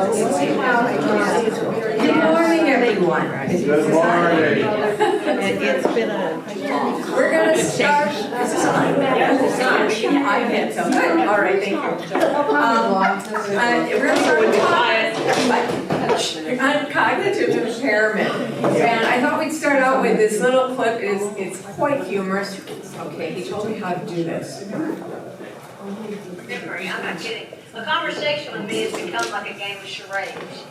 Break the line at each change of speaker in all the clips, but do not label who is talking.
Good morning, everyone.
Good morning.
It's been we're going to start. This is on. I can't tell. Good. All right, thank you. We're going to talk on cognitive impairment. And I thought we'd start out with this little clip. It's quite humorous. Okay, he told me how to do this.
Memory, I'm not kidding. A conversation with me has become like a game of charades.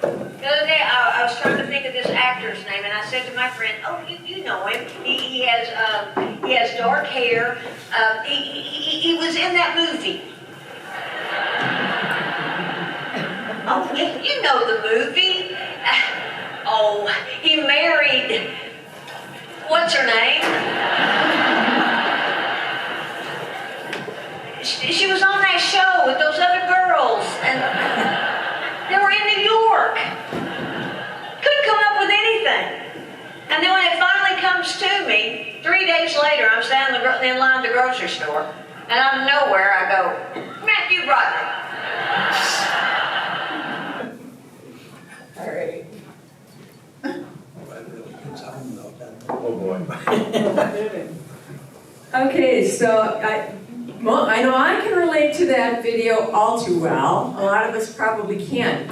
The other day, I was trying to think of this actor's name, and I said to my friend, "Oh, you know him. He has dark hair. He was in that movie." Oh, you know the movie. Oh, he married. What's her name? She was on that show with those other girls, and they were in New York. Couldn't come up with anything. And then when it finally comes to me, 3 days later, I'm standing in line at the grocery store, and out of nowhere, I go, "Matthew Broderick."
All right.
Oh boy.
Okay, so I know I can relate to that video all too well. A lot of us probably can.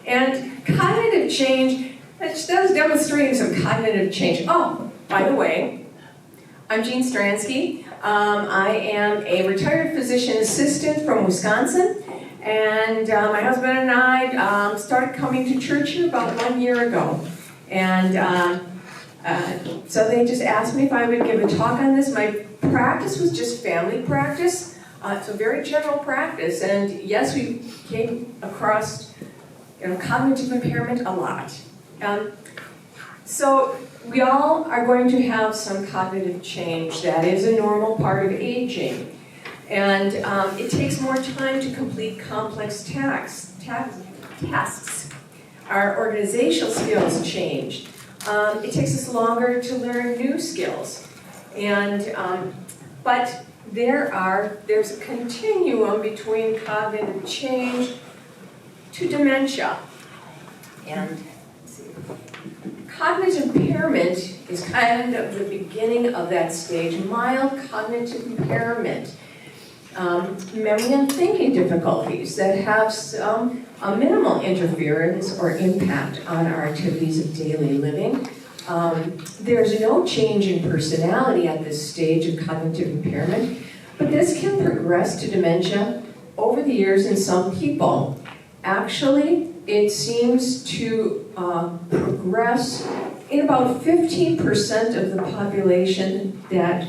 And cognitive change, that was demonstrating some cognitive change. Oh, by the way, I'm Jean Stransky. I am a retired physician assistant from Wisconsin. And my husband and I started coming to church here about 1 year ago. And so they just asked me if I would give a talk on this. My practice was just family practice. It's a very general practice. And yes, we came across cognitive impairment a lot. So we all are going to have some cognitive change. That is a normal part of aging. And it takes more time to complete complex tasks. Our organizational skills change. It takes us longer to learn new skills. And but there's a continuum between cognitive change to dementia. And cognitive impairment is kind of the beginning of that stage. Mild cognitive impairment. Memory and thinking difficulties that have some minimal interference or impact on our activities of daily living. There's no change in personality at this stage of cognitive impairment, but this can progress to dementia over the years in some people. Actually, it seems to progress in about 15% of the population that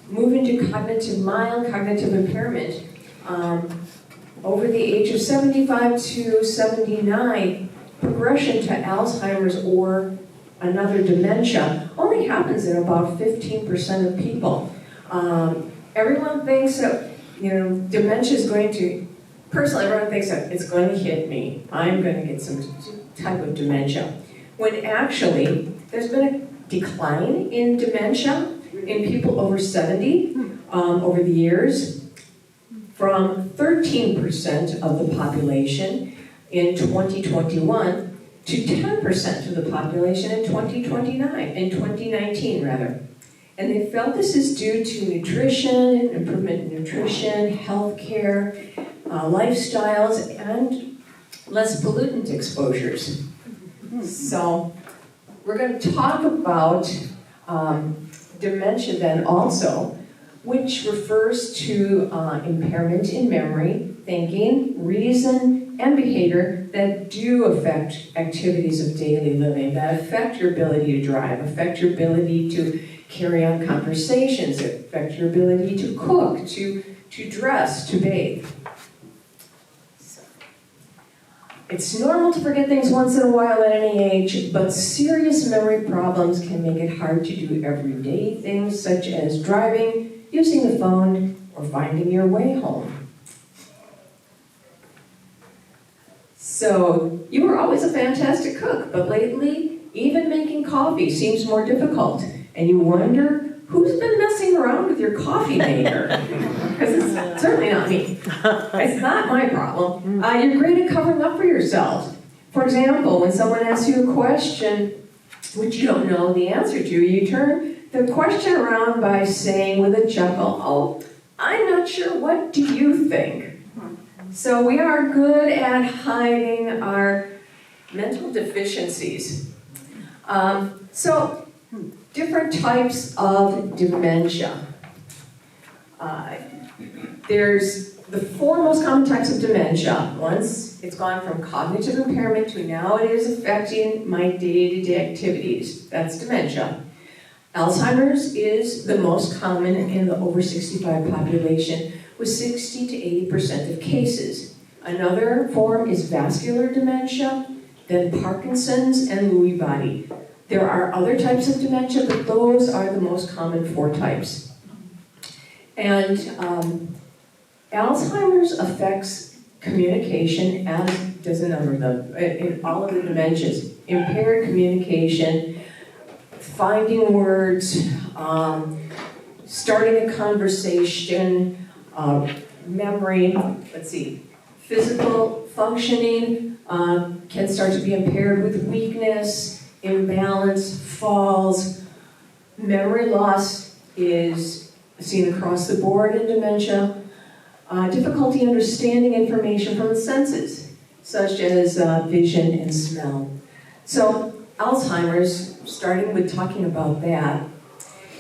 move into mild cognitive impairment. Over the age of 75 to 79, progression to Alzheimer's or another dementia only happens in about 15% of people. Everyone thinks that dementia is going to, personally everyone thinks that it's going to hit me. I'm going to get some type of dementia. When actually, there's been a decline in dementia in people over 70 over the years, from 13% of the population in 2021 to 10% of the population in 2019 rather. And they felt this is due to nutrition, improvement in nutrition, healthcare, lifestyles, and less pollutant exposures. So we're going to talk about dementia then also, which refers to impairment in memory, thinking, reason, and behavior that do affect activities of daily living, that affect your ability to drive, affect your ability to carry on conversations, affect your ability to cook, to dress, to bathe. It's normal to forget things once in a while at any age, but serious memory problems can make it hard to do everyday things such as driving, using the phone, or finding your way home. So, you were always a fantastic cook, but lately, even making coffee seems more difficult, and you wonder who's been messing around with your coffee maker? Because it's certainly not me. It's not my problem. You're great at covering up for yourselves. For example, when someone asks you a question which you don't know the answer to, you turn the question around by saying with a chuckle, "Oh, I'm not sure, what do you think?" So we are good at hiding our mental deficiencies. So different types of dementia. There's the four most common types of dementia. Once it's gone from cognitive impairment to now it is affecting my day-to-day activities. That's dementia. Alzheimer's is the most common in the over 65 population, with 60 to 80% of cases. Another form is vascular dementia, then Parkinson's and Lewy body. There are other types of dementia, but those are the most common four types. And Alzheimer's affects communication, as does a number of them, in all of the dementias. Impaired communication, finding words, starting a conversation, memory, physical functioning can start to be impaired with weakness, imbalance, falls. Memory loss is seen across the board in dementia. Difficulty understanding information from the senses, such as vision and smell. So Alzheimer's, starting with talking about that,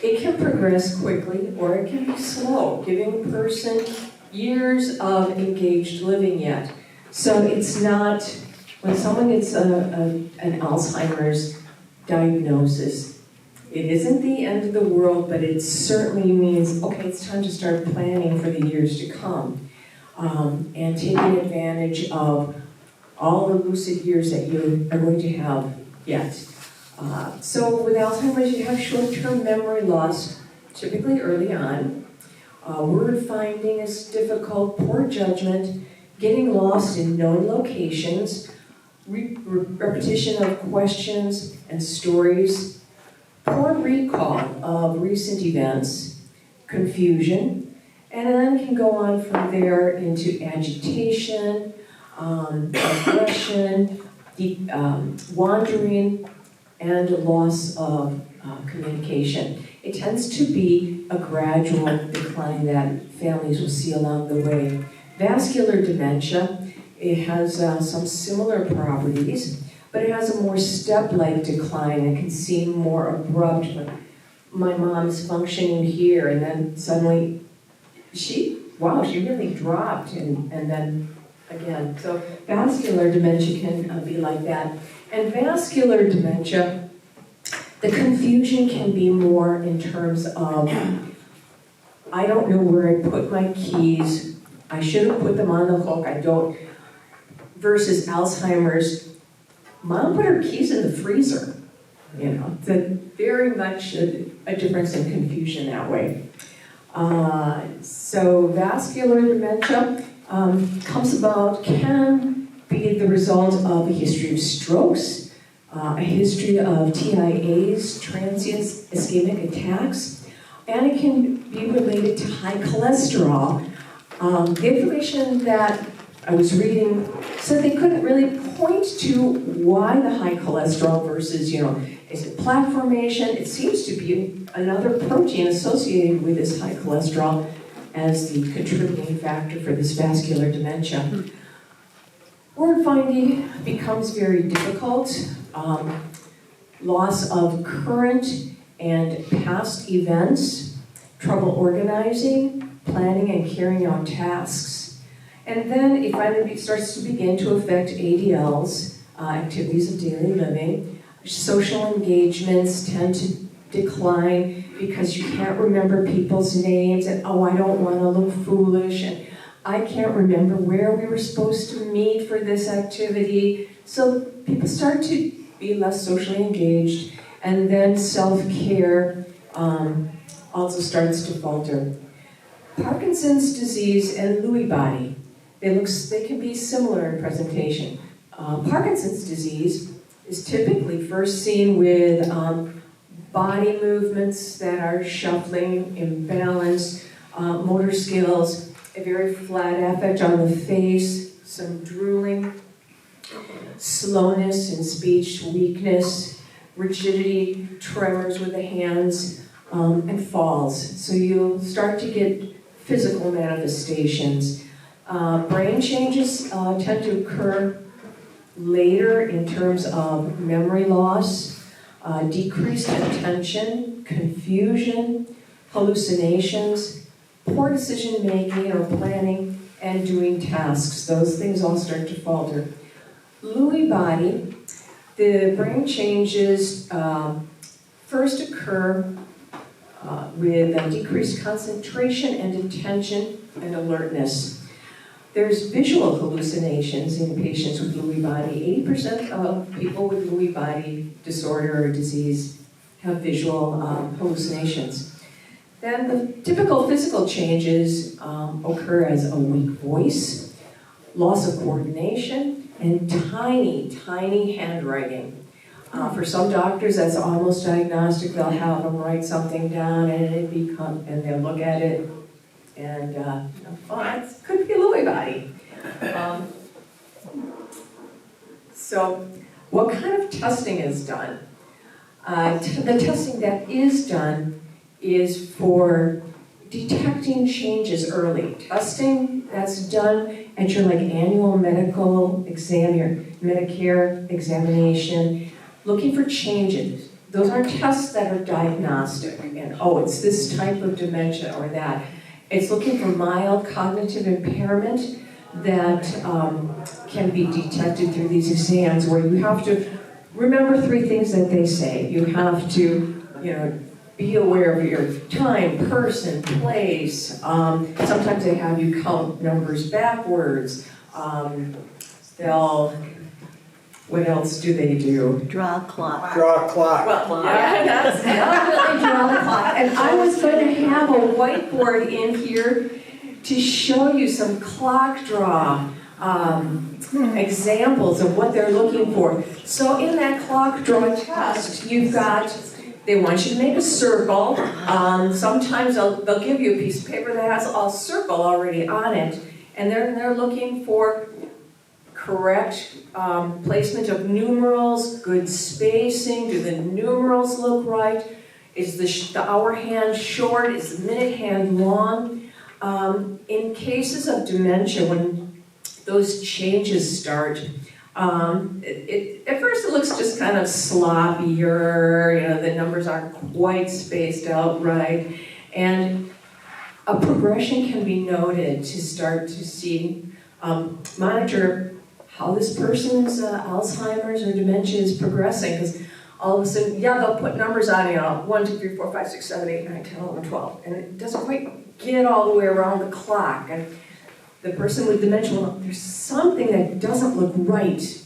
it can progress quickly or it can be slow, giving a person years of engaged living yet. So it's not, when someone gets an Alzheimer's diagnosis, it isn't the end of the world, but it certainly means, okay, it's time to start planning for the years to come, and taking advantage of all the lucid years that you are going to have yet. So with Alzheimer's, you have short-term memory loss, typically early on. Word finding is difficult, poor judgment, getting lost in known locations, repetition of questions and stories, poor recall of recent events, confusion, and then can go on from there into agitation, aggression, wandering, and loss of communication. It tends to be a gradual decline that families will see along the way. Vascular dementia, it has some similar properties, but it has a more step-like decline. It can seem more abrupt. But my mom's functioning here, and then suddenly, she really dropped, and then again. So vascular dementia can be like that. And vascular dementia, the confusion can be more in terms of, I don't know where I put my keys, I should have put them on the hook, I don't, versus Alzheimer's, Mom put her keys in the freezer. It's very much a difference in confusion that way. So vascular dementia comes about, can be the result of a history of strokes, a history of TIAs, transient ischemic attacks, and it can be related to high cholesterol. The information that I was reading said they couldn't really point to why the high cholesterol versus, is it plaque formation? It seems to be another protein associated with this high cholesterol as the contributing factor for this vascular dementia. Word finding becomes very difficult. Loss of current and past events, trouble organizing, planning and carrying out tasks. And then it finally starts to begin to affect ADLs, activities of daily living. Social engagements tend to decline because you can't remember people's names, and I don't want to look foolish, and I can't remember where we were supposed to meet for this activity. So people start to be less socially engaged, and then self-care also starts to falter. Parkinson's disease and Lewy body, they can be similar in presentation. Parkinson's disease is typically first seen with body movements that are shuffling, imbalance, motor skills, a very flat affect on the face, some drooling, slowness in speech, weakness, rigidity, tremors with the hands, and falls. So you'll start to get physical manifestations. Brain changes tend to occur later in terms of memory loss, decreased attention, confusion, hallucinations, poor decision making or planning, and doing tasks. Those things all start to falter. Lewy body, the brain changes first occur with a decreased concentration and attention and alertness. There's visual hallucinations in patients with Lewy body. 80% of people with Lewy body disorder or disease have visual hallucinations. Then the typical physical changes occur as a weak voice, loss of coordination, and tiny, tiny handwriting. For some doctors, that's almost diagnostic. They'll have them write something down, and they'll look at it, and that could be a Lewy body. So, what kind of testing is done? The testing that is done is for detecting changes early. Testing that's done at your annual medical exam, your Medicare examination, looking for changes. Those aren't tests that are diagnostic and it's this type of dementia or that. It's looking for mild cognitive impairment that can be detected through these exams, where you have to remember 3 things that they say. You have to, be aware of your time, person, place. Sometimes they have you count numbers backwards. What else do they do?
Draw a clock.
Draw a clock.
Well, yeah, that's definitely draw the clock. And I was going to have a whiteboard in here to show you some clock draw examples of what they're looking for. So in that clock draw test, you've got, they want you to make a circle. Sometimes they'll give you a piece of paper that has a circle already on it, and they're looking for correct placement of numerals, good spacing. Do the numerals look right? Is the hour hand short? Is the minute hand long? In cases of dementia, when those changes start, at first it looks just kind of sloppier, the numbers aren't quite spaced out right, and a progression can be noted to start to see, monitor how this person's Alzheimer's or dementia is progressing, because all of a sudden, they'll put numbers on, 1, 2, 3, 4, 5, 6, 7, 8, 9, 10, 11, 12, and it doesn't quite get all the way around the clock, and the person with dementia, there's something that doesn't look right,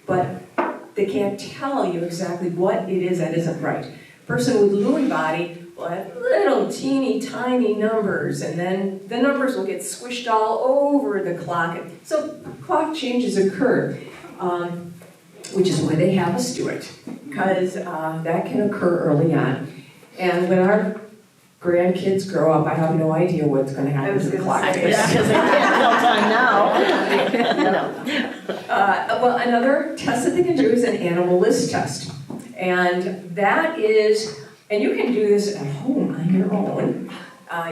but they can't tell you exactly what it is that isn't right. Person with Lewy body will have little teeny tiny numbers, and then the numbers will get squished all over the clock. And so clock changes occur, which is why they have us do it, because that can occur early on. And when our grandkids grow up, I have no idea what's going to happen to the clock.
Yeah, because they can't tell time now.
Well, another test that they can do is an animal list test. And that is, and you can do this at home on your own.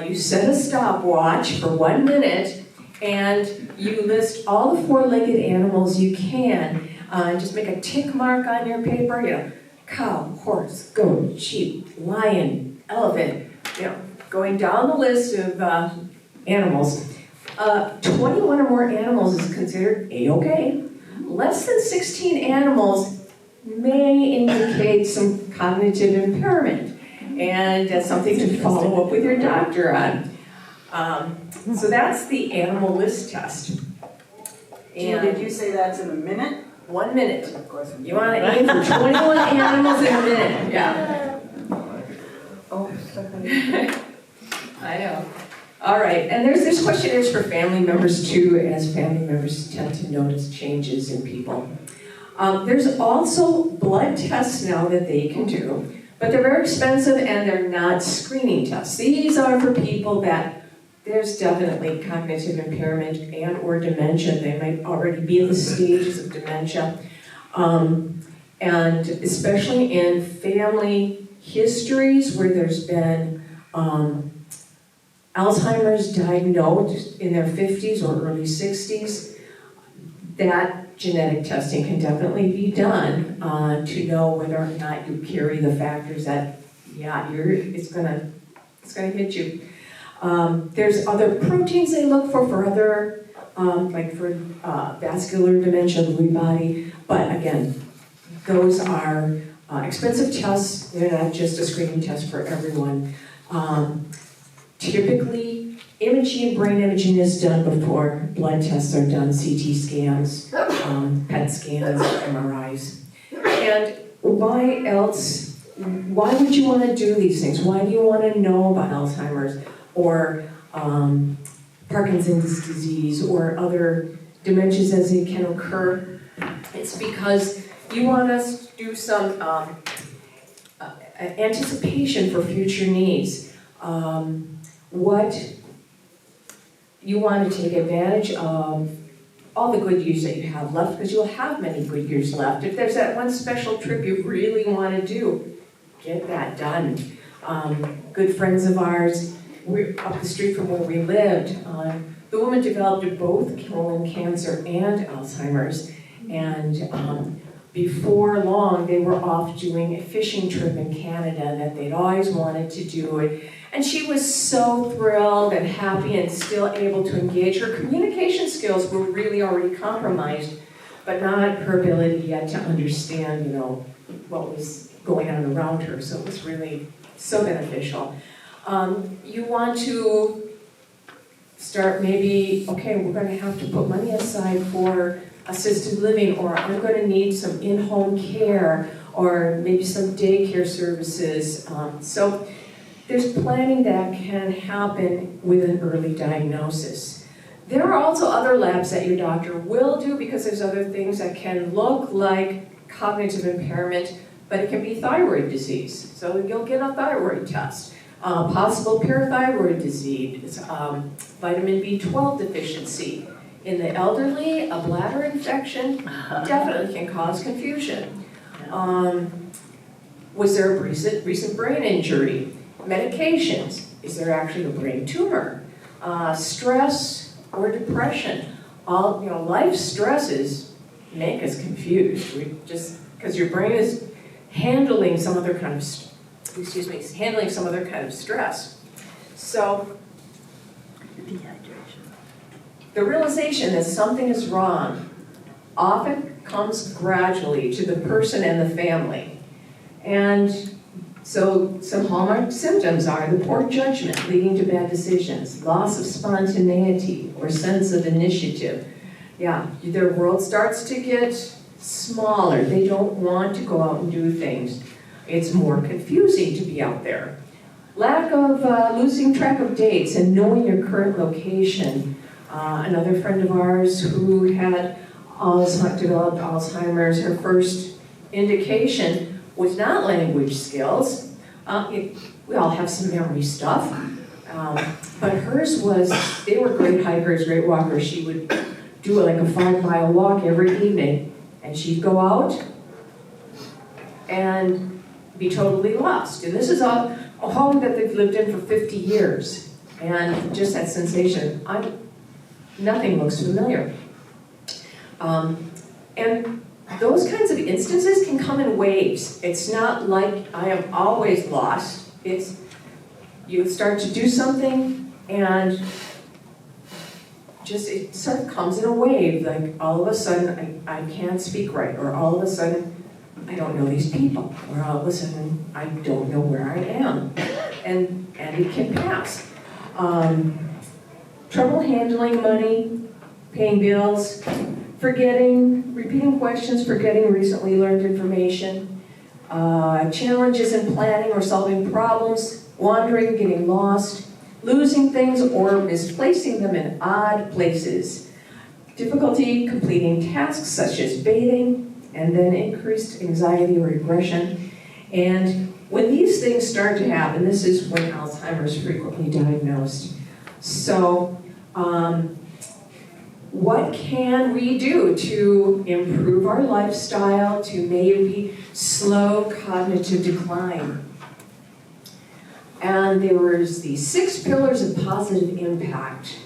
You set a stopwatch for 1 minute, and you list all the 4-legged animals you can. Just make a tick mark on your paper, cow, horse, goat, sheep, lion, elephant, going down the list of animals. 21 or more animals is considered A-okay. Less than 16 animals may indicate some cognitive impairment, and that's something to follow up with your doctor on. So that's the animal list test.
And did you say that's in a minute?
1 minute.
Of course.
You want to aim for 21 animals in a minute. Yeah.
Oh, stuff.
I know. All right, and there's questionnaires for family members too, as family members tend to notice changes in people. There's also blood tests now that they can do, But they're very expensive and they're not screening tests. These are for people that there's definitely cognitive impairment and or dementia. They might already be in the stages of dementia. And especially in family histories where there's been Alzheimer's diagnosed in their 50s or early 60s, that genetic testing can definitely be done to know whether or not you carry the factors that, yeah, it's gonna hit you. There's other proteins they look for other, like for vascular dementia, Lewy body, but again, those are expensive tests. They're not just a screening test for everyone. Typically, imaging, brain imaging is done before blood tests are done, CT scans, PET scans, MRIs. And why would you want to do these things? Why do you want to know about Alzheimer's or Parkinson's disease or other dementias as they can occur? It's because you want us to do some anticipation for future needs. What you want to take advantage of all the good years that you have left, because you'll have many good years left. If there's that one special trip you really want to do, get that done. Good friends of ours, we're up the street from where we lived. The woman developed both colon cancer and Alzheimer's, and before long, they were off doing a fishing trip in Canada that they'd always wanted to do. And she was so thrilled and happy and still able to engage. Her communication skills were really already compromised, but not her ability yet to understand, what was going on around her. So it was really so beneficial. You want to start maybe, okay, we're going to have to put money aside for assisted living, or I'm going to need some in-home care, or maybe some daycare services. So there's planning that can happen with an early diagnosis. There are also other labs that your doctor will do, because there's other things that can look like cognitive impairment, but it can be thyroid disease. So you'll get a thyroid test. Possible parathyroid disease, vitamin B12 deficiency. In the elderly, a bladder infection definitely can cause confusion. Was there a recent brain injury? Medications. Is there actually a brain tumor? Stress or depression. Life stresses make us confused. Because your brain is handling some other kind of stress. So, the realization that something is wrong often comes gradually to the person and the family. And so some hallmark symptoms are the poor judgment leading to bad decisions, loss of spontaneity or sense of initiative. Yeah, their world starts to get smaller. They don't want to go out and do things. It's more confusing to be out there. Lack of losing track of dates and knowing your current location. Another friend of ours who had developed Alzheimer's, her first indication was not language skills. We all have some memory stuff. But hers was, they were great hikers, great walkers. She would do like a 5-mile walk every evening. And she'd go out and be totally lost. And this is a home that they've lived in for 50 years. And just that sensation, nothing looks familiar. And those kinds of instances can come in waves. It's not like I am always lost. It's you start to do something and it sort of comes in a wave. Like all of a sudden I can't speak right, or all of a sudden I don't know these people, or all of a sudden I don't know where I am. And it can pass. Trouble handling money, paying bills, repeating questions, forgetting recently learned information, challenges in planning or solving problems, wandering, getting lost, losing things or misplacing them in odd places, difficulty completing tasks such as bathing, and then increased anxiety or aggression, and when these things start to happen, this is when Alzheimer's is frequently diagnosed. So, what can we do to improve our lifestyle, to maybe slow cognitive decline? And there was the 6 pillars of positive impact.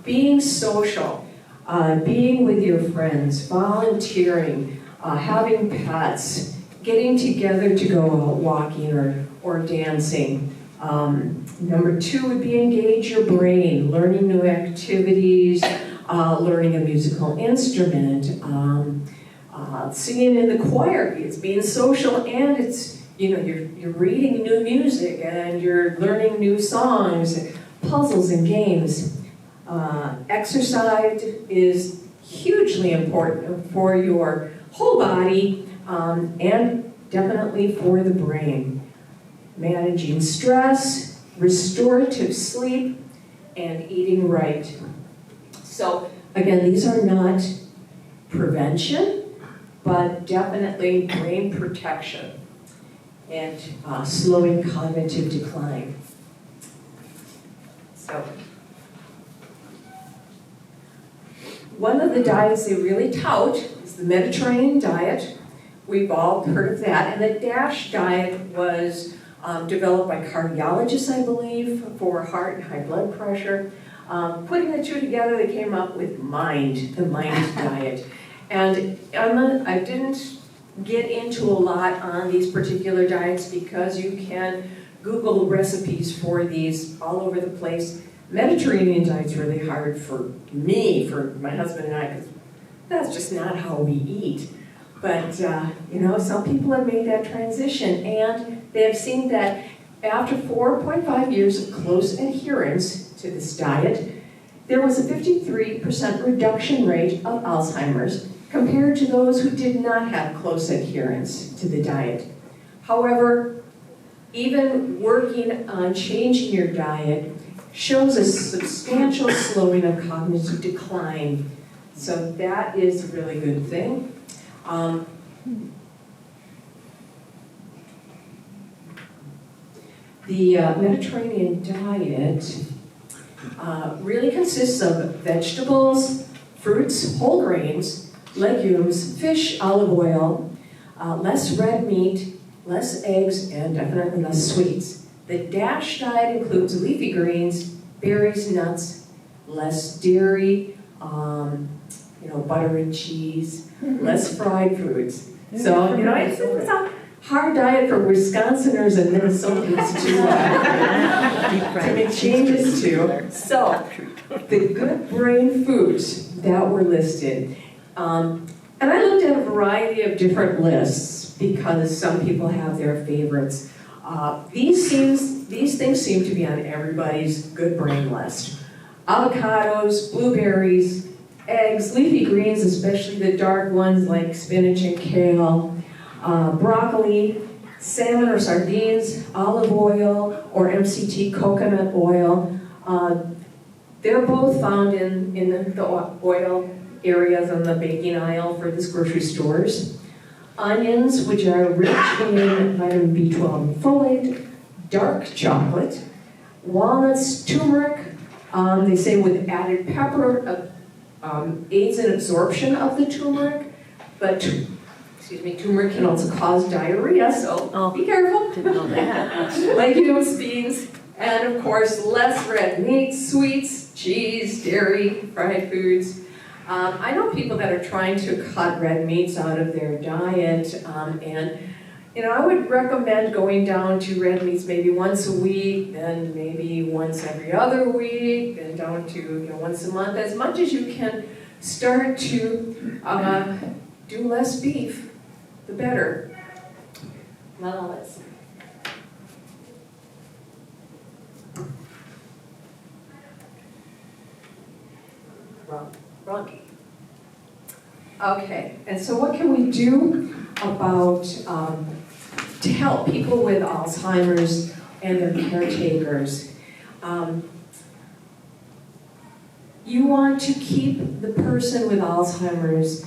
Being social, being with your friends, volunteering, having pets, getting together to go out walking or dancing. Number 2 would be engage your brain, learning new activities, learning a musical instrument, singing in the choir. It's being social, and it's, you're reading new music and you're learning new songs, puzzles and games. Exercise is hugely important for your whole body and definitely for the brain. Managing stress, restorative sleep, and eating right. So again, these are not prevention, but definitely brain protection and slowing cognitive decline. So one of the diets they really tout is the Mediterranean diet. We've all heard of that. And the DASH diet was developed by cardiologists, I believe, for heart and high blood pressure. Putting the two together, they came up with the MIND diet. And I didn't get into a lot on these particular diets because you can Google recipes for these all over the place. Mediterranean diet's really hard for me, for my husband and I, because that's just not how we eat. But, some people have made that transition, and they have seen that after 4.5 years of close adherence to this diet, there was a 53% reduction rate of Alzheimer's compared to those who did not have close adherence to the diet. However, even working on changing your diet shows a substantial slowing of cognitive decline. So that is a really good thing. The Mediterranean diet really consists of vegetables, fruits, whole grains, legumes, fish, olive oil, less red meat, less eggs, and definitely less sweets. The DASH diet includes leafy greens, berries, nuts, less dairy, butter and cheese, less fried foods. So, it's a hard diet for Wisconsiners and Minnesotans to make changes to. So, the good brain foods that were listed. And I looked at a variety of different lists because some people have their favorites. These things seem to be on everybody's good brain list. Avocados, blueberries, eggs, leafy greens, especially the dark ones like spinach and kale, broccoli, salmon or sardines, olive oil, or MCT coconut oil. They're both found in the oil areas on the baking aisle for this grocery stores. Onions, which are rich in vitamin B12 and folate, dark chocolate, walnuts, turmeric, they say with added pepper, aids in absorption of the turmeric, but turmeric can also cause diarrhea, so be careful.
Didn't know that.
Legumes, beans, and of course less red meat, sweets, cheese, dairy, fried foods. I know people that are trying to cut red meats out of their diet, and I would recommend going down to red meats maybe once a week, then maybe once every other week, then down to once a month, as much as you can start to do less beef, the better. Now let's see. Wrong. Okay, and so what can we do about to help people with Alzheimer's and their caretakers? You want to keep the person with Alzheimer's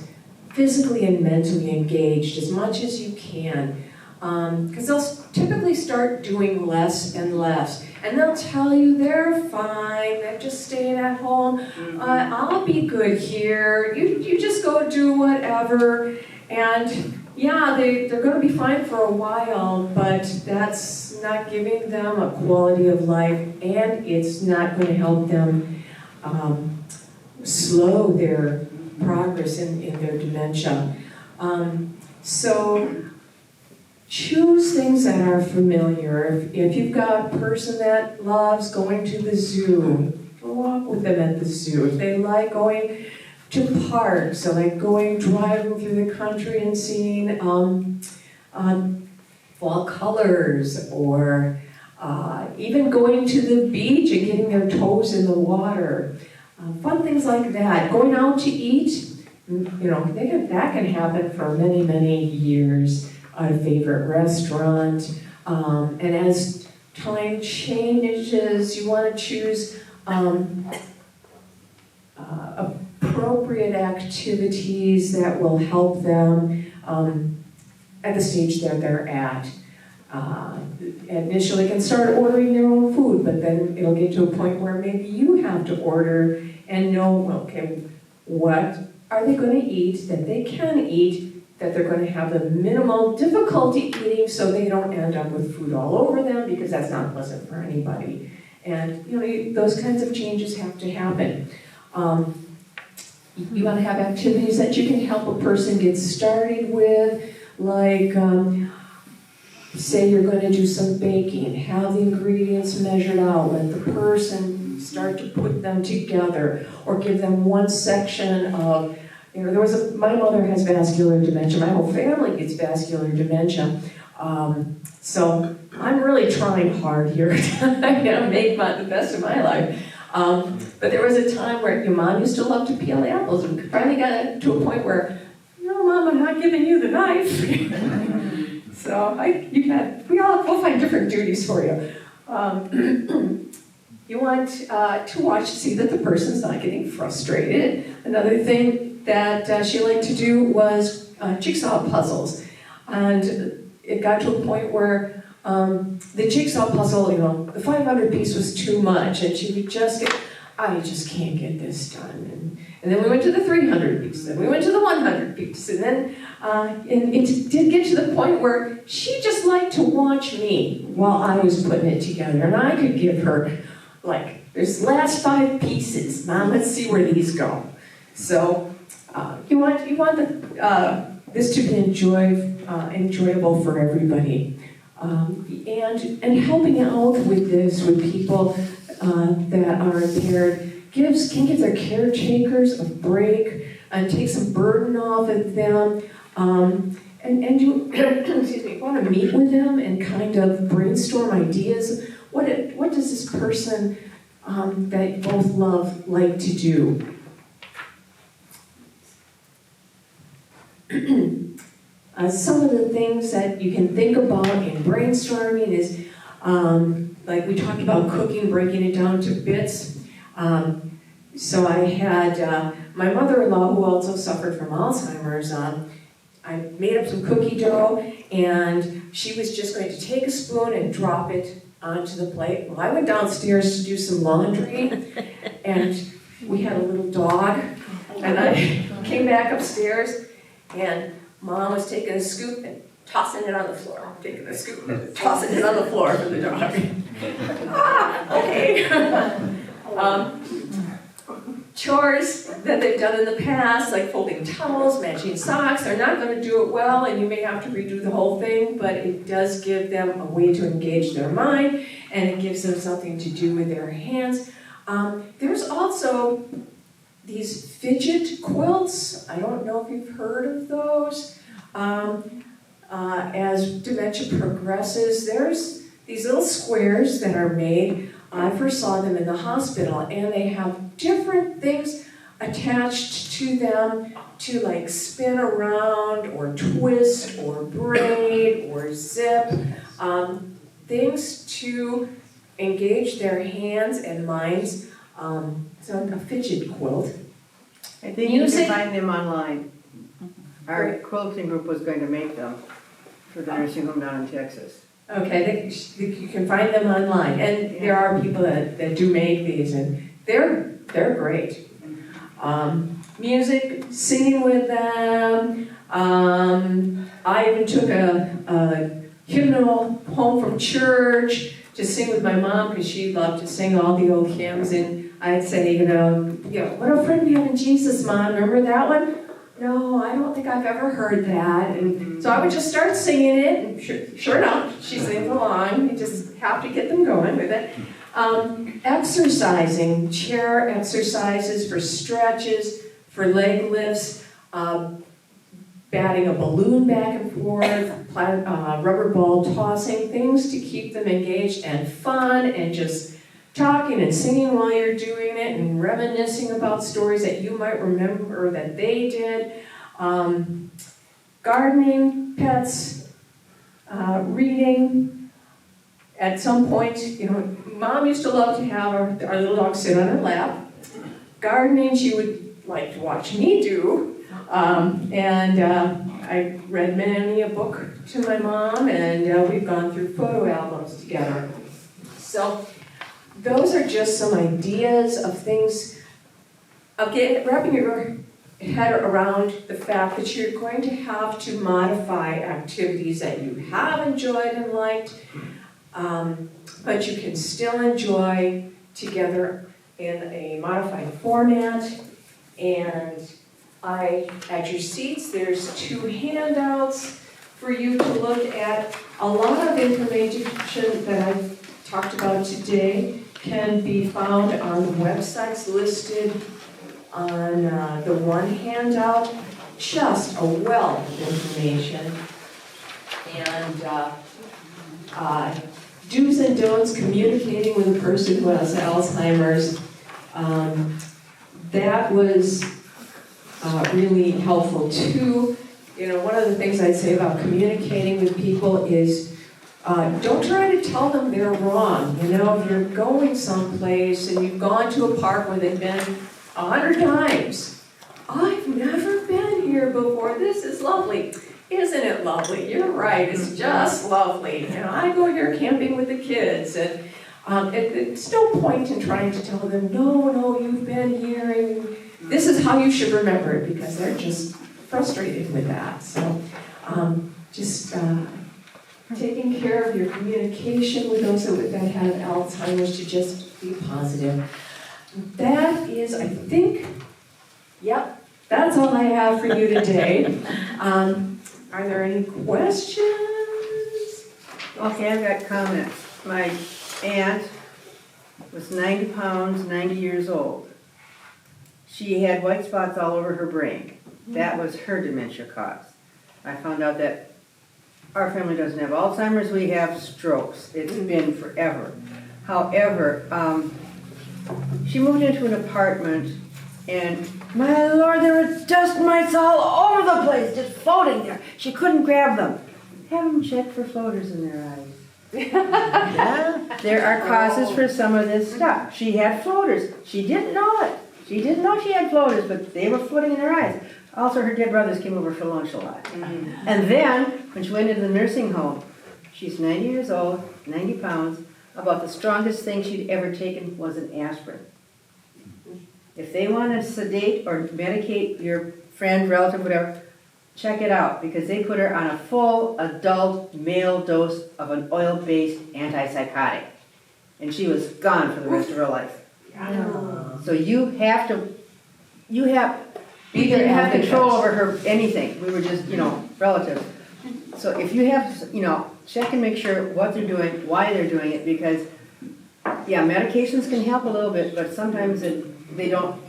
physically and mentally engaged as much as you can. Because they'll typically start doing less and less. And they'll tell you they're fine, they're just staying at home, I'll be good here, you just go do whatever. And yeah, they're going to be fine for a while, but that's not giving them a quality of life, and it's not going to help them slow their progress in their dementia. So choose things that are familiar. If you've got a person that loves going to the zoo, go walk with them at the zoo. If they like going to parks, or like driving through the country and seeing fall colors, or even going to the beach and getting their toes in the water. Fun things like that. Going out to eat, that can happen for many, many years. A favorite restaurant, and as time changes, you want to choose appropriate activities that will help them at the stage that they're at. Initially, they can start ordering their own food, but then it'll get to a point where maybe you have to order and know, okay, what are they going to eat that they can eat, that they're going to have the minimal difficulty eating so they don't end up with food all over them, because that's not pleasant for anybody. And those kinds of changes have to happen. You want to have activities that you can help a person get started with, like say you're going to do some baking, have the ingredients measured out, let the person start to put them together, or give them one section of, my mother has vascular dementia, my whole family gets vascular dementia, so I'm really trying hard here to make the best of my life. But there was a time where your mom used to love to peel apples, and finally got to a point where, Mom, I'm not giving you the knife. So we'll find different duties for you. You want to watch to see that the person's not getting frustrated. Another thing that she liked to do was jigsaw puzzles. And it got to a point where the jigsaw puzzle, the 500 piece was too much, and she would just get, I just can't get this done. And then we went to the 300 piece, then we went to the 100 piece, and then and it did get to the point where she just liked to watch me while I was putting it together, and I could give her, there's last 5 pieces, Mom, let's see where these go. So you want this to be enjoyable for everybody. And helping out with this, with people that are impaired, can give their caretakers a break and take some burden off of them. And you want to meet with them and kind of brainstorm ideas. What does this person that you both love like to do? Some of the things that you can think about in brainstorming is, like we talked about cooking, breaking it down to bits. So I had my mother-in-law, who also suffered from Alzheimer's. I made up some cookie dough, and she was just going to take a spoon and drop it onto the plate. Well, I went downstairs to do some laundry, and we had a little dog, and I came back upstairs, and Mom was taking a scoop and tossing it on the floor. Taking a scoop and tossing it on the floor for the dog. Okay. Chores that they've done in the past, like folding towels, matching socks, they're not going to do it well, and you may have to redo the whole thing, but it does give them a way to engage their mind, and it gives them something to do with their hands. There's also these fidget quilts. I don't know if you've heard of those. As dementia progresses, there's these little squares that are made. I first saw them in the hospital, and they have different things attached to them to spin around or twist or braid or zip, things to engage their hands and minds. So a fidget quilt.
I think you can find them online. Our quilting group was going to make them. For the nursing home down in Texas.
Okay, you can find them online, and there are people that do make these, and they're great. Music, singing with them. I even took a hymnal home from church to sing with my mom because she loved to sing all the old hymns, and I'd say, what a friend we have in Jesus, Mom. Remember that one? No, I don't think I've ever heard that. And so I would just start singing it, and sure enough, she sings along. You just have to get them going with it. Exercising, chair exercises for stretches, for leg lifts, batting a balloon back and forth, rubber ball tossing, things to keep them engaged and fun, and just talking and singing while you're doing it, and reminiscing about stories that you might remember that they did. Gardening, pets, reading. At some point, Mom used to love to have our little dog sit on her lap. Gardening, she would like to watch me do. I read many a book to my mom, and we've gone through photo albums together. So those are just some ideas of things, wrapping your head around the fact that you're going to have to modify activities that you have enjoyed and liked, but you can still enjoy together in a modified format. And at your seats, there's 2 handouts for you to look at. A lot of information that I've talked about today can be found on the websites listed on the one handout. Just a wealth of information. And do's and don'ts communicating with a person who has Alzheimer's. That was really helpful too. One of the things I'd say about communicating with people is don't try to tell them they're wrong. If you're going someplace and you've gone to a park where they've been 100 times, I've never been here before. This is lovely. Isn't it lovely? You're right. It's just lovely. I go here camping with the kids, and it's no point in trying to tell them, no, you've been here, and this is how you should remember it, because they're just frustrated with that. So just taking care of your communication with those that have Alzheimer's, to just be positive. That is, I think, that's all I have for you today. Are there any questions?
Okay, I've got comments. My aunt was 90 pounds, 90 years old. She had white spots all over her brain. That was her dementia cause. I found out that our family doesn't have Alzheimer's, we have strokes. It's been forever. However, she moved into an apartment, and my Lord, there were dust mites all over the place, just floating there. She couldn't grab them. Have them check for floaters in their eyes. Yeah, there are causes for some of this stuff. She had floaters. She didn't know it. She didn't know she had floaters, but they were floating in her eyes. Also, her dead brothers came over for lunch a lot. And then, when she went into the nursing home, she's 90 years old, 90 pounds. About the strongest thing she'd ever taken was an aspirin. If they want to sedate or medicate your friend, relative, whatever, check it out, because they put her on a full adult male dose of an oil-based antipsychotic. And she was gone for the rest of her life. So we didn't have control over her, anything. We were just, relatives. So if you have, check and make sure what they're doing, why they're doing it, because, medications can help a little bit, but sometimes they don't.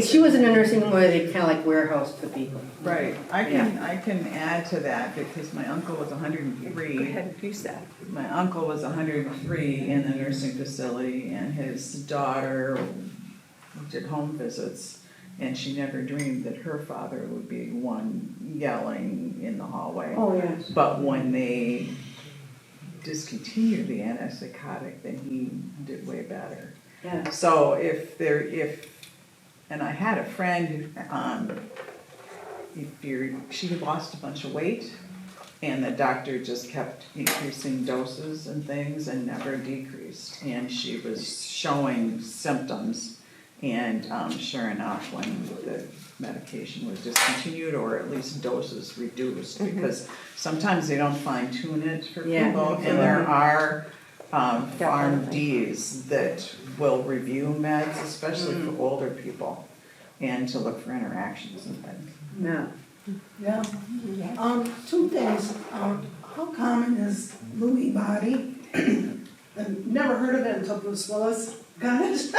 She was in a nursing home where they kind of like warehouse the people.
Right. I can add to that, because my uncle was 103.
Go ahead and use that.
My uncle was 103 in a nursing facility, and his daughter did home visits, and she never dreamed that her father would be one yelling in the hallway.
Oh, yes.
But when they discontinued the antipsychotic, then he did way better.
Yeah.
So and I had a friend, she had lost a bunch of weight, And the doctor just kept increasing doses and things and never decreased. And she was showing symptoms. And sure enough, when the medication was discontinued or at least doses reduced, because sometimes they don't fine tune it for
Yeah,
people. And there are PharmDs that will review meds, especially for older people, and to look for interactions and things.
No.
Yeah. Two things. How common is Lewy body? I've never heard of it until Bruce Willis got it.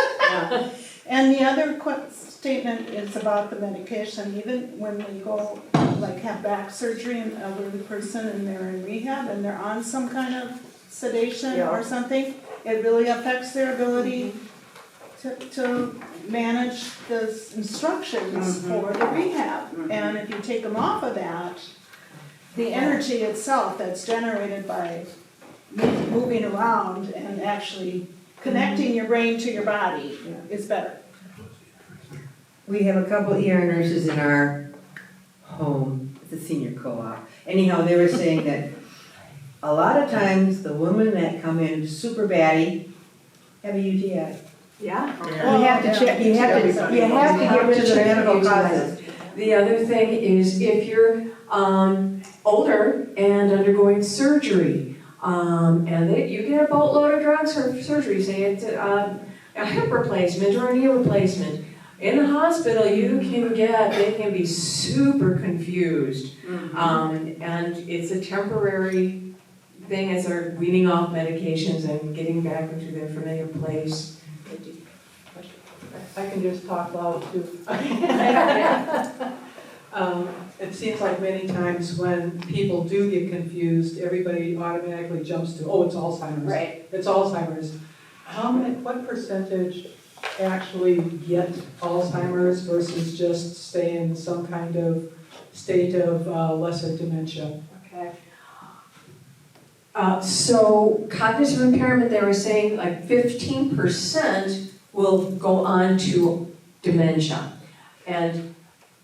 And the other statement is about the medication. Even when we go, like, have back surgery, an elderly person, and they're in rehab, and they're on some kind of sedation or something, it really affects their ability to manage the instructions for the rehab. And if you take them off of that, the energy itself that's generated by moving around and actually connecting your brain to your body is better.
We have a couple ER nurses in our home, it's a senior co-op. Anyhow, they were saying that a lot of times the women that come in super batty have a UTI.
Yeah.
You have to check, you have to get rid of the medical causes.
The other thing is if you're older and undergoing surgery, and you get a boatload of drugs for surgery, say it's a hip replacement or a knee replacement. In the hospital, they can be super confused. And it's a temporary thing as they're weaning off medications and getting back into their familiar place.
I can just talk loud too. It seems like many times when people do get confused, everybody automatically jumps to, oh, it's Alzheimer's.
Right.
It's Alzheimer's. What percentage actually get Alzheimer's versus just stay in some kind of state of lesser dementia?
Okay. So cognitive impairment, they were saying like 15% will go on to dementia. And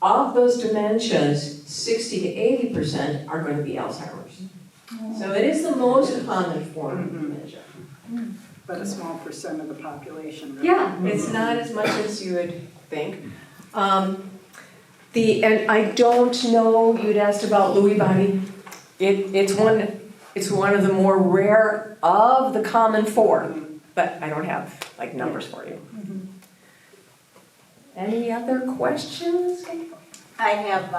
of those dementias, 60 to 80% are going to be Alzheimer's. So it is the most common form of dementia.
But a small percent of the population. Right?
Yeah, it's not as much as you would think. And I don't know, you'd asked about Lewy body. It's one of the more rare of the common four, but I don't have like numbers for you. Any other questions?
I have,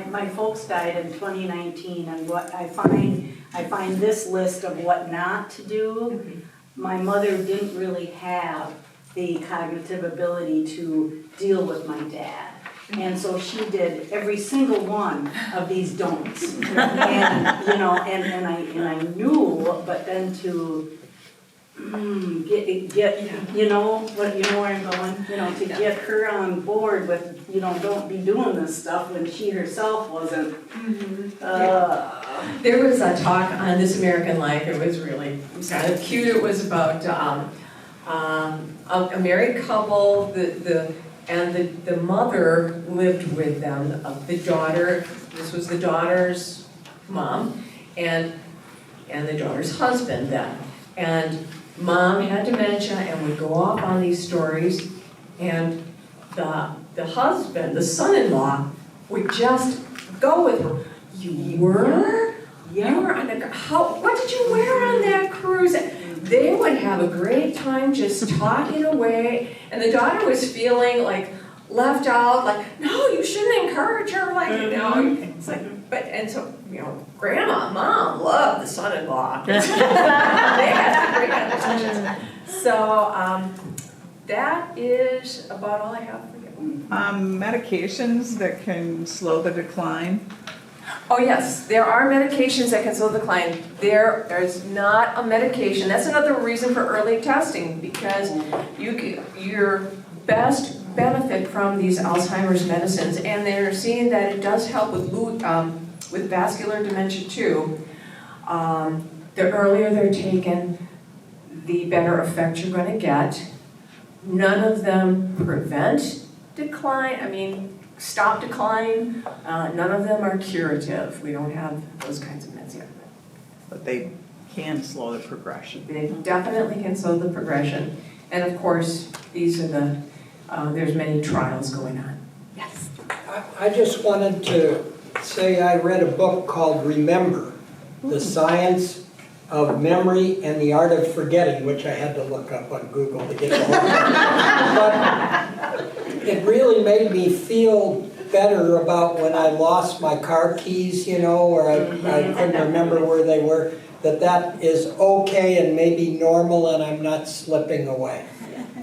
my folks died in 2019, and what I find this list of what not to do. My mother didn't really have the cognitive ability to deal with my dad. And so she did every single one of these don'ts. And, you know, and I knew, but then to get you know what, you know where I'm going, you know, to get her on board with, you know, don't be doing this stuff when she herself wasn't.
There was a talk on This American Life. It was kind of cute. It was about a married couple. The mother lived with them. The daughter. This was the daughter's mom, and the daughter's husband then. And mom had dementia and would go off on these stories, and the husband, the son-in-law, would just go with her. You were? You were on what did you wear on that cruise? They would have a great time just talking away, and the daughter was feeling like left out, like, no, you shouldn't encourage her, like, you know, it's like, and so, you know, grandma, mom loved the son-in-law. They had great conversations. So, that is about all I have for you.
Medications that can slow the decline.
Oh yes, there are medications that can slow the decline. There's not a medication. That's another reason for early testing, because your best benefit from these Alzheimer's medicines, and they're seeing that it does help with vascular dementia too. The earlier they're taken, the better effect you're going to get. None of them prevent decline. I mean, stop decline. None of them are curative. We don't have those kinds of meds yet.
But they can slow the progression.
They definitely can slow the progression. And of course, these are the, there's many trials going on. Yes.
I just wanted to say I read a book called Remember, The Science of Memory and the Art of Forgetting, which I had to look up on Google to get the whole But it really made me feel better about when I lost my car keys, you know, or I couldn't remember where they were, that is okay and maybe normal and I'm not slipping away.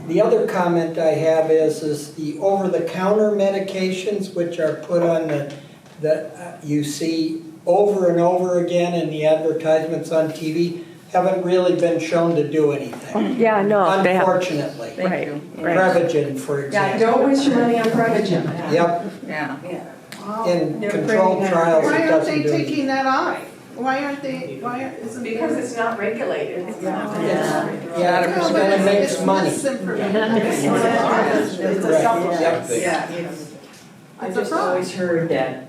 The other comment I have is the over-the-counter medications which are put on you see over and over again in the advertisements on TV haven't really been shown to do anything.
Yeah, no,
unfortunately.
Right.
Prevagen, for
Yeah,
example.
don't waste your money on Prevagen.
Yep,
Yeah.
in controlled trials
Why
it
aren't
doesn't
they
do anything.
taking that off? Isn't
Because it's not regulated. It's not.
Yeah, it's gonna make some money.
It's a
Right,
supplement.
yep.
Yeah,
I just always heard that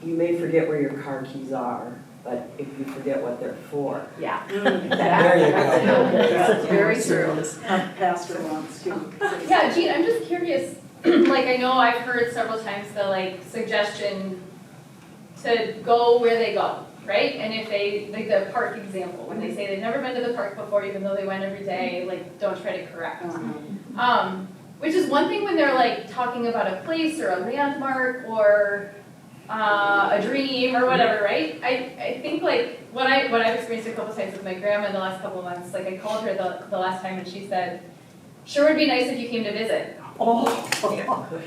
you may forget where your car keys are, but if you forget what they're for.
Yeah.
There you go.
That's very true.
Pastor wants to.
Yeah, Jean, I'm just curious, like, I know I've heard several times the, like, suggestion to go where they go, right? And if they, like the park example, when they say they've never been to the park before, even though they went every day, like, don't try to correct. Which is one thing when they're, like, talking about a place or a landmark or a dream or whatever, right? I think, like, what I've experienced a couple times with my grandma in the last couple of months, like, I called her the last time and she said, sure would be nice if you came to visit.
Oh.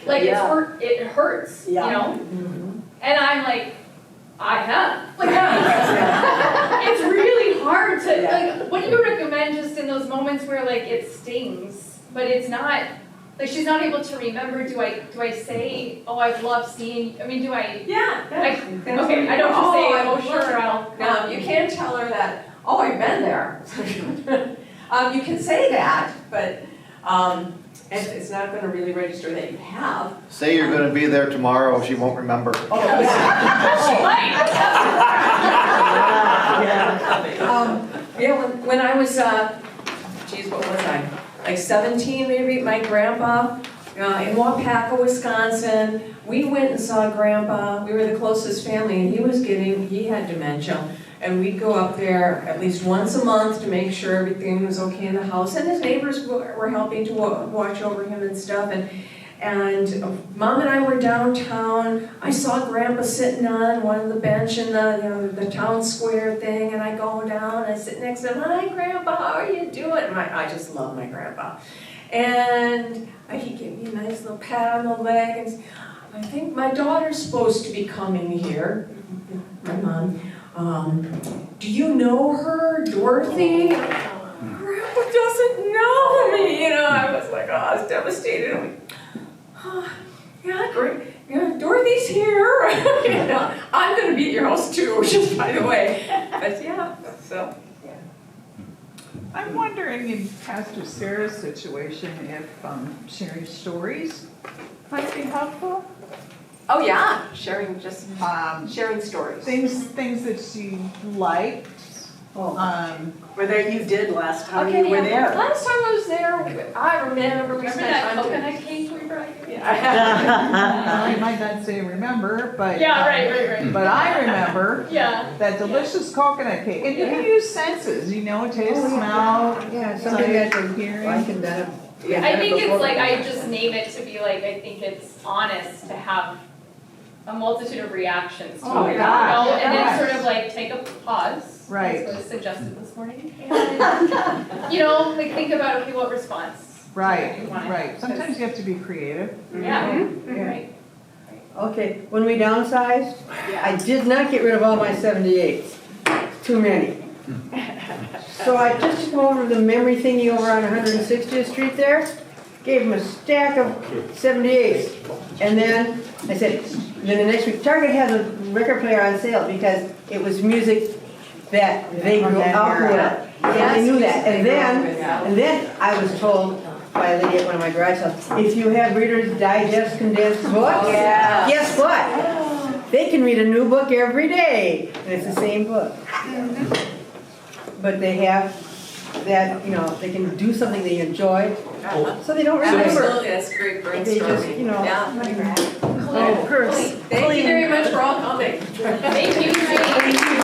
Like,
Yeah.
it hurts, you
Yeah.
know? And I'm like, I have. Like, it's really hard to, like, what do you recommend just in those moments where, like, it stings, but it's not, like, she's not able to remember, do I say, oh, I've loved seeing, I mean, do I?
Yeah.
Okay, I don't just say, oh, sure, I'll.
No, you can't tell her that, oh, I've been there. You can say that, but it's not going to really register that you have.
Say you're going to be there tomorrow, she won't remember.
She might.
When I was, what was I? Like 17 maybe, my grandpa in Waupaca, Wisconsin, we went and saw Grandpa. We were the closest family and he had dementia. And we'd go up there at least once a month to make sure everything was okay in the house. And his neighbors were helping to watch over him and stuff. And Mom and I were downtown. I saw Grandpa sitting on one of the bench in the town square thing. And I go down and I sit next to him. Hi, Grandpa, how are you doing? I just love my grandpa. And he gave me a nice little pat on the leg. And I think my daughter's supposed to be coming here. My mom. Do you know her, Dorothy? Grandpa doesn't know me, I was like, oh, I was devastated. I'm like, oh, yeah, great. Yeah, Dorothy's here. I'm going to be at your house too, just by the way. But yeah, so.
I'm wondering in Pastor Sarah's situation if sharing stories might be helpful.
Oh yeah, sharing stories.
Things that she liked.
Were there you did last time
Okay,
you were there?
last time I was there, I remember we
Remember
spent
that
time
coconut cake we brought you?
I might not say remember, but
Yeah, right.
But I remember
Yeah.
that delicious coconut cake. And you can use senses, taste, smell,
Yeah, something that
sight, hearing.
I can
I think it's like, I just name it to be like, I think it's honest to have a multitude of reactions to
Oh,
it,
gosh,
and then
yes.
sort of like take a pause.
Right.
That's what was suggested this morning. And, like think about, okay, what response? do you want?
Right. Sometimes you have to be creative.
Yeah, right.
Okay, when we downsized, I did not get rid of all my 78s. Too many. So I just took over the memory thingy over on 160th Street there, gave them a stack of 78s. And then I said, then the next week, Target has a record player on sale because it was music that they grew up with. Yeah, they knew that. And then I was told, by a lady at one of my garage sales. If you have Reader's Digest condensed books,
Yeah.
guess what? They can read a new book every day, and it's the same book. But they have that, they can do something they enjoy, so they don't remember.
Absolutely, that's great
They just,
brainstorming. Yeah.
oh, purse.
Thank you very much for all coming.
Thank you.